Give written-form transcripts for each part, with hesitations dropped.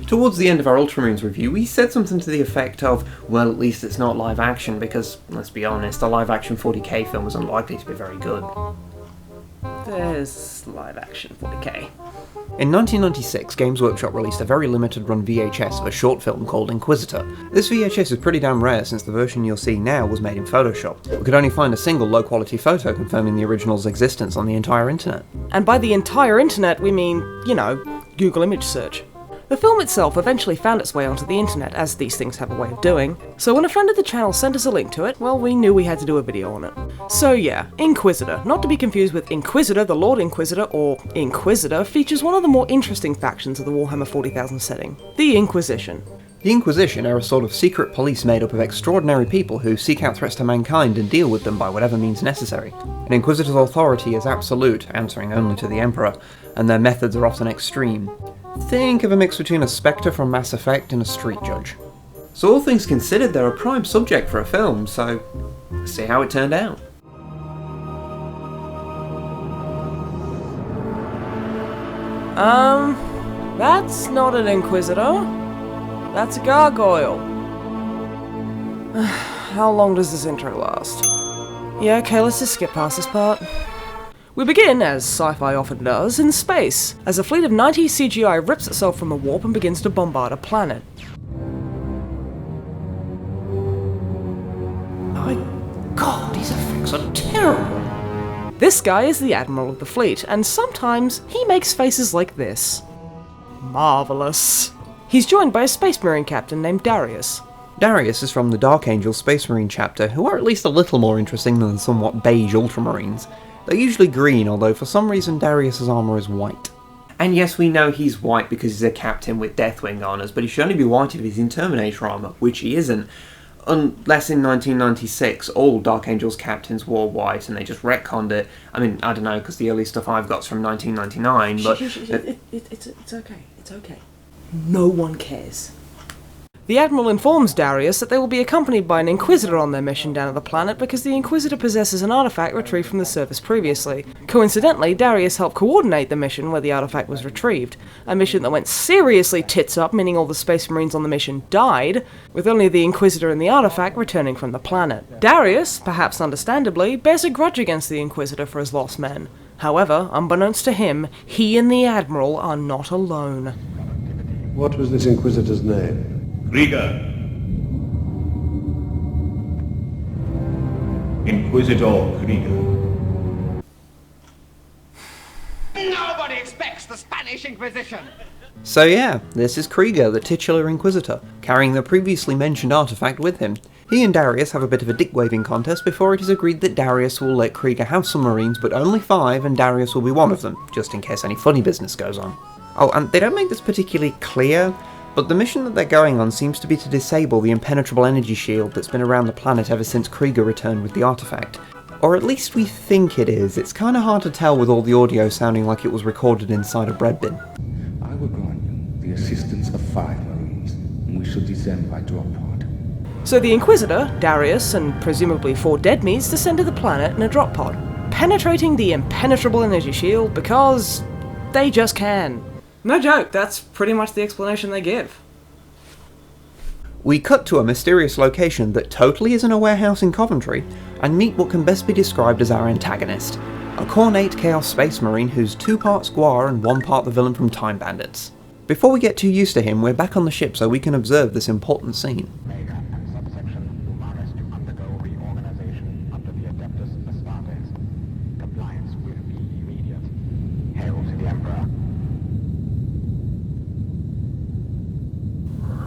Towards the end of our Ultramarines review, we said something to the effect of, well, at least it's not live action, because, let's be honest, a live action 40k film is unlikely to be very good. There's live action 40k. In 1996, Games Workshop released a very limited run VHS of a short film called Inquisitor. This VHS is pretty damn rare since the version you'll see now was made in Photoshop. We could only find a single low quality photo confirming the original's existence on the entire internet. And by the entire internet we mean, you know, Google image search. The film itself eventually found its way onto the internet, as these things have a way of doing, so when a friend of the channel sent us a link to it, well, we knew we had to do a video on it. So yeah, Inquisitor, not to be confused with Inquisitor, the Lord Inquisitor, or Inquisitor, features one of the more interesting factions of the Warhammer 40,000 setting, the Inquisition. The Inquisition are a sort of secret police made up of extraordinary people who seek out threats to mankind and deal with them by whatever means necessary. An Inquisitor's authority is absolute, answering only to the Emperor, and their methods are often extreme. Think of a mix between a Spectre from Mass Effect and a street judge. So all things considered, they're a prime subject for a film, so let's see how it turned out. That's not an Inquisitor. That's a gargoyle. How long does this intro last? Yeah, okay, let's just skip past this part. We begin, as sci-fi often does, in space, as a fleet of 90s CGI rips itself from a warp and begins to bombard a planet. My god, these effects are terrible! This guy is the Admiral of the fleet, and sometimes he makes faces like this. Marvelous. He's joined by a Space Marine captain named Darius. Darius is from the Dark Angel Space Marine chapter, who are at least a little more interesting than the somewhat beige Ultramarines. They're usually green, although for some reason Darius's armour is white. And yes, we know he's white because he's a captain with Deathwing honours, but he should only be white if he's in Terminator armour, which he isn't. Unless in 1996 all Dark Angel's captains wore white and they just retconned it. I mean, I don't know, because the early stuff I've got's from 1999, but... It's okay. No one cares. The Admiral informs Darius that they will be accompanied by an Inquisitor on their mission down at the planet because the Inquisitor possesses an artifact retrieved from the surface previously. Coincidentally, Darius helped coordinate the mission where the artifact was retrieved, a mission that went seriously tits up, meaning all the Space Marines on the mission died, with only the Inquisitor and the artifact returning from the planet. Darius, perhaps understandably, bears a grudge against the Inquisitor for his lost men. However, unbeknownst to him, he and the Admiral are not alone. What was this Inquisitor's name? Krieger. Inquisitor Krieger. Nobody expects the Spanish Inquisition! So yeah, this is Krieger, the titular Inquisitor, carrying the previously mentioned artifact with him. He and Darius have a bit of a dick-waving contest before it is agreed that Darius will let Krieger have some Marines, but only 5, and Darius will be one of them, just in case any funny business goes on. Oh, and they don't make this particularly clear, but the mission that they're going on seems to be to disable the impenetrable energy shield that's been around the planet ever since Krieger returned with the artifact. Or at least we think it is. It's kinda hard to tell with all the audio sounding like it was recorded inside a bread bin. I will grant you the assistance of 5 Marines, and we shall descend by drop pod. So the Inquisitor, Darius, and presumably 4 dead meats descend to the planet in a drop pod, penetrating the impenetrable energy shield because they just can. No joke, that's pretty much the explanation they give. We cut to a mysterious location that totally isn't a warehouse in Coventry, and meet what can best be described as our antagonist, a cornate Chaos Space Marine who's 2 parts Squire and 1 part the villain from Time Bandits. Before we get too used to him, we're back on the ship so we can observe this important scene.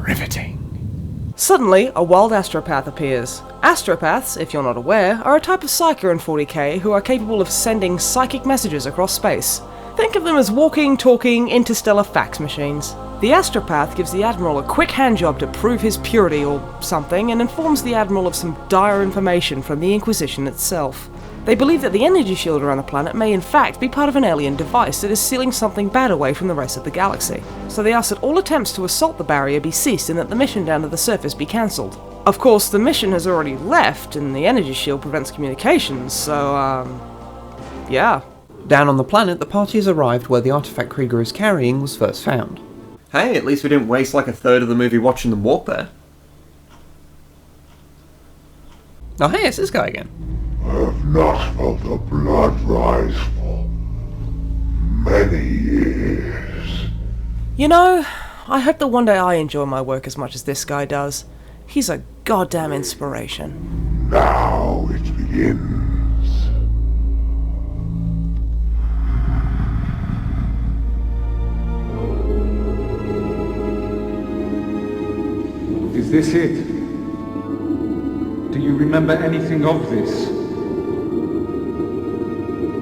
Riveting. Suddenly, a wild astropath appears. Astropaths, if you're not aware, are a type of psyker in 40k who are capable of sending psychic messages across space. Think of them as walking, talking, interstellar fax machines. The astropath gives the Admiral a quick handjob to prove his purity or something, and informs the Admiral of some dire information from the Inquisition itself. They believe that the energy shield around the planet may in fact be part of an alien device that is sealing something bad away from the rest of the galaxy. So they ask that all attempts to assault the barrier be ceased and that the mission down to the surface be cancelled. Of course, the mission has already left and the energy shield prevents communications, so yeah. Down on the planet, the party has arrived where the artifact Krieger is carrying was first found. Hey, at least we didn't waste like a third of the movie watching them walk there. Oh hey, it's this guy again. I have not felt the blood rise for many years. You know, I hope that one day I enjoy my work as much as this guy does. He's a goddamn inspiration. Now it begins. Is this it? Do you remember anything of this?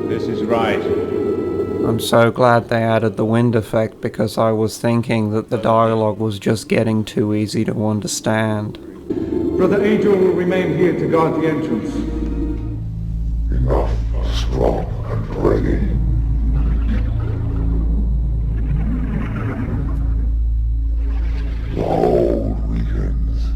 This is right. I'm so glad they added the wind effect because I was thinking that the dialogue was just getting too easy to understand. Brother Angel will remain here to guard the entrance. Enough, strong and ready. The hold weakens.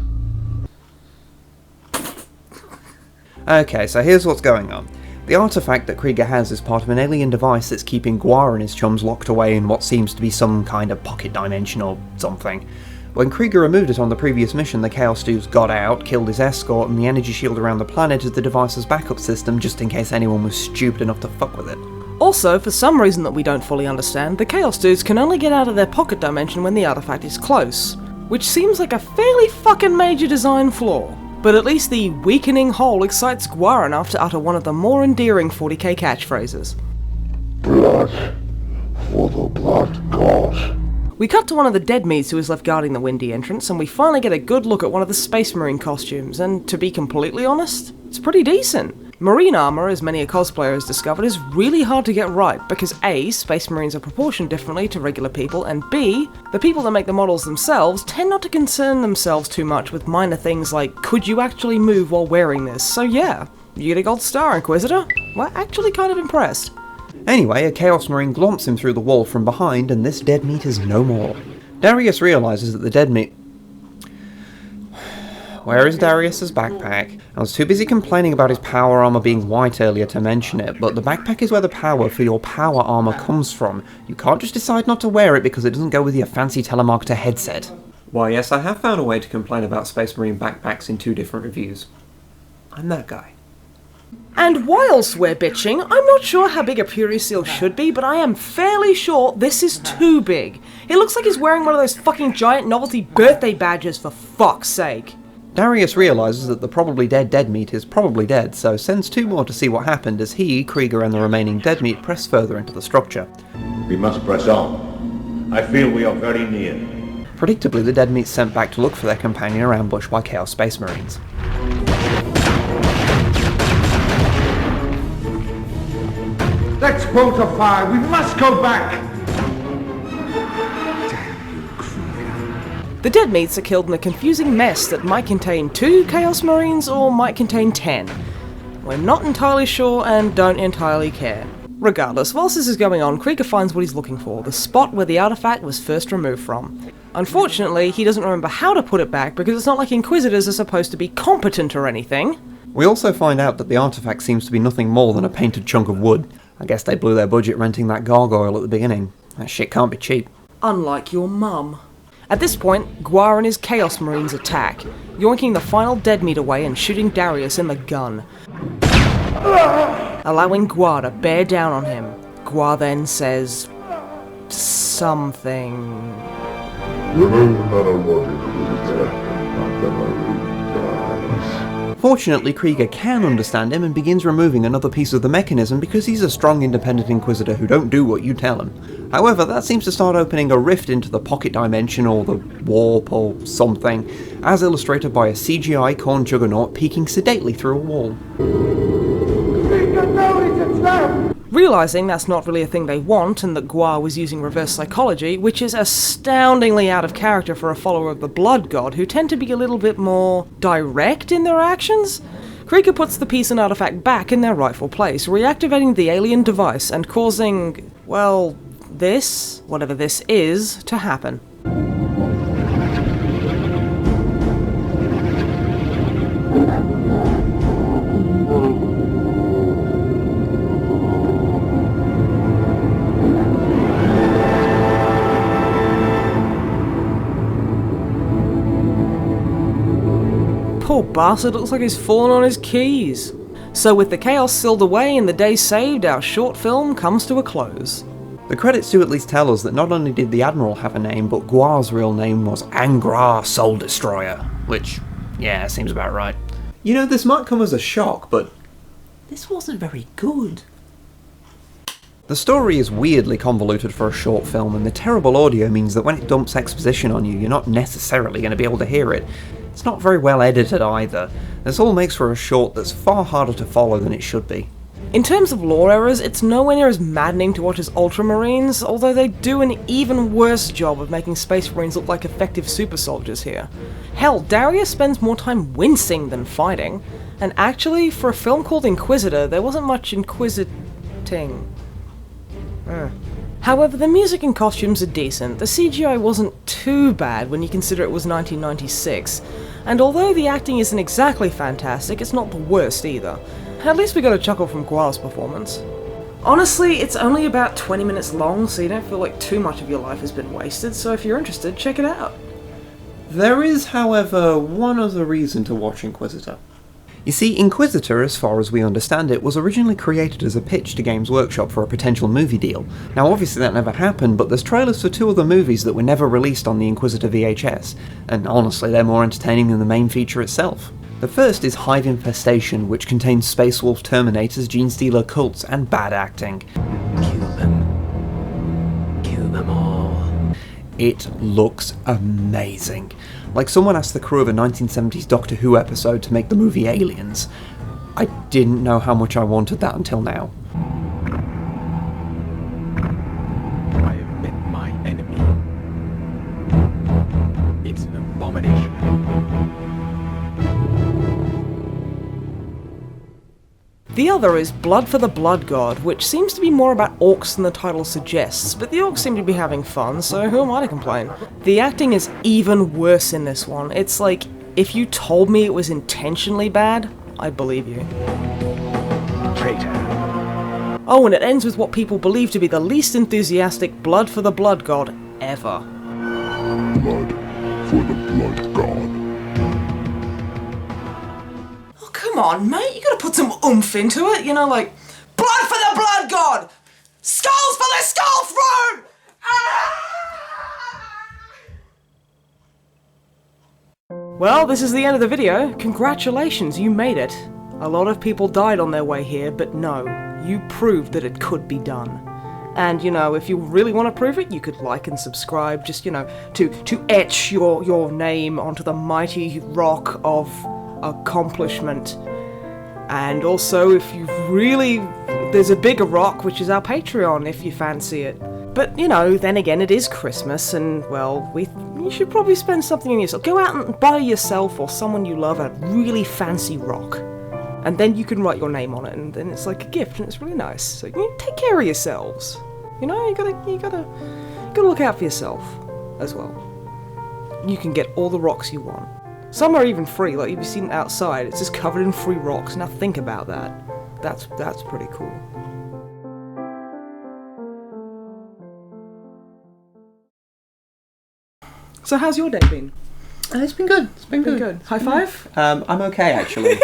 Okay, so here's what's going on. The artifact that Krieger has is part of an alien device that's keeping Guar and his chums locked away in what seems to be some kind of pocket dimension or something. When Krieger removed it on the previous mission, the Chaos Stews got out, killed his escort, and the energy shield around the planet is the device's backup system just in case anyone was stupid enough to fuck with it. Also, for some reason that we don't fully understand, the Chaos Dudes can only get out of their pocket dimension when the artifact is close, which seems like a fairly fucking major design flaw. But at least the weakening hole excites Guar enough to utter one of the more endearing 40k catchphrases. Blood for the blood god. We cut to one of the dead meats who is left guarding the windy entrance, and we finally get a good look at one of the Space Marine costumes, and to be completely honest, it's pretty decent. Marine armor, as many a cosplayer has discovered, is really hard to get right because A, Space Marines are proportioned differently to regular people, and B, the people that make the models themselves tend not to concern themselves too much with minor things like, could you actually move while wearing this? So yeah, you get a gold star, Inquisitor. We're actually kind of impressed. Anyway, a Chaos Marine glomps him through the wall from behind, and this dead meat is no more. Darius realises that the dead meat... Where is Darius's backpack? I was too busy complaining about his power armor being white earlier to mention it, but the backpack is where the power for your power armor comes from. You can't just decide not to wear it because it doesn't go with your fancy telemarketer headset. Why yes, I have found a way to complain about Space Marine backpacks in 2 different reviews. I'm that guy. And whilst we're bitching, I'm not sure how big a Puri Seal should be, but I am fairly sure this is too big. It looks like he's wearing one of those fucking giant novelty birthday badges, for fuck's sake. Darius realises that the probably dead meat is probably dead, so sends 2 more to see what happened as he, Krieger and the remaining dead meat press further into the structure. We must press on. I feel we are very near. Predictably, the dead meat's sent back to look for their companion are ambushed by Chaos Space Marines. Let's bolt a fire. We must go back. The dead meats are killed in a confusing mess that might contain 2 Chaos Marines or might contain 10. We're not entirely sure and don't entirely care. Regardless, whilst this is going on, Krieger finds what he's looking for, the spot where the artifact was first removed from. Unfortunately, he doesn't remember how to put it back because it's not like Inquisitors are supposed to be competent or anything. We also find out that the artifact seems to be nothing more than a painted chunk of wood. I guess they blew their budget renting that gargoyle at the beginning. That shit can't be cheap. Unlike your mum. At this point, Guar and his Chaos Marines attack, yoinking the final dead meat away and shooting Darius in the gun, allowing Guar to bear down on him. Guar then says... something... Remove another one, Inquisitor, and the Marine dies. Fortunately, Krieger can understand him and begins removing another piece of the mechanism because he's a strong independent Inquisitor who don't do what you tell him. However, that seems to start opening a rift into the pocket dimension or the warp or something, as illustrated by a CGI corn juggernaut peeking sedately through a wall. Realising that's not really a thing they want and that Guar was using reverse psychology, which is astoundingly out of character for a follower of the Blood God who tend to be a little bit more direct in their actions, Krieger puts the piece and artifact back in their rightful place, reactivating the alien device and causing, well, this, whatever this is, to happen. poor bastard looks like he's fallen on his keys. So with the chaos sealed away and the day saved, our short film comes to a close. The credits do at least tell us that not only did the Admiral have a name, but Guar's real name was Angra Soul Destroyer, which, yeah, seems about right. You know, this might come as a shock, but this wasn't very good. The story is weirdly convoluted for a short film, and the terrible audio means that when it dumps exposition on you, you're not necessarily going to be able to hear it. It's not very well edited either. This all makes for a short that's far harder to follow than it should be. In terms of lore errors, it's nowhere near as maddening to watch as Ultramarines, although they do an even worse job of making Space Marines look like effective super soldiers here. Hell, Darius spends more time wincing than fighting, and actually, for a film called Inquisitor, there wasn't much inquisiting. However, the music and costumes are decent. The CGI wasn't too bad when you consider it was 1996, and although the acting isn't exactly fantastic, it's not the worst either. At least we got a chuckle from Gua's performance. Honestly, it's only about 20 minutes long, so you don't feel like too much of your life has been wasted, so if you're interested, check it out. There is, however, one other reason to watch Inquisitor. You see, Inquisitor, as far as we understand it, was originally created as a pitch to Games Workshop for a potential movie deal. Now obviously that never happened, but there's trailers for 2 other movies that were never released on the Inquisitor VHS, and honestly they're more entertaining than the main feature itself. The first is Hive Infestation, which contains Space Wolf Terminators, Gene Stealer cults, and bad acting. Kill them. Kill them all. It looks amazing. Like someone asked the crew of a 1970s Doctor Who episode to make the movie Aliens. I didn't know how much I wanted that until now. I have met my enemy. It's an abomination. The other is Blood for the Blood God, which seems to be more about orcs than the title suggests, but the orcs seem to be having fun, so who am I to complain? The acting is even worse in this one. It's like, if you told me it was intentionally bad, I'd believe you. Traitor. Oh, and it ends with what people believe to be the least enthusiastic Blood for the Blood God ever. Blood for the Blood God. Come on, mate, you gotta put some oomph into it, you know, like, Blood for the Blood God! Skulls for the Skull Throne! Well, this is the end of the video. Congratulations, you made it. A lot of people died on their way here, but no, you proved that it could be done. And, you know, if you really want to prove it, you could like and subscribe, just, you know, to etch your name onto the mighty rock of accomplishment. And also, if you really, there's a bigger rock, which is our Patreon, if you fancy it. But, you know, then again, it is Christmas, and, well, you should probably spend something on yourself. Go out and buy yourself or someone you love a really fancy rock. And then you can write your name on it, and then it's like a gift, and it's really nice. So you take care of yourselves. You know, you gotta look out for yourself as well. You can get all the rocks you want. Some are even free, like if you've seen it outside, it's just covered in free rocks. Now think about that. That's pretty cool. So how's your day been? It's been good. It's been good. High five? I'm okay actually.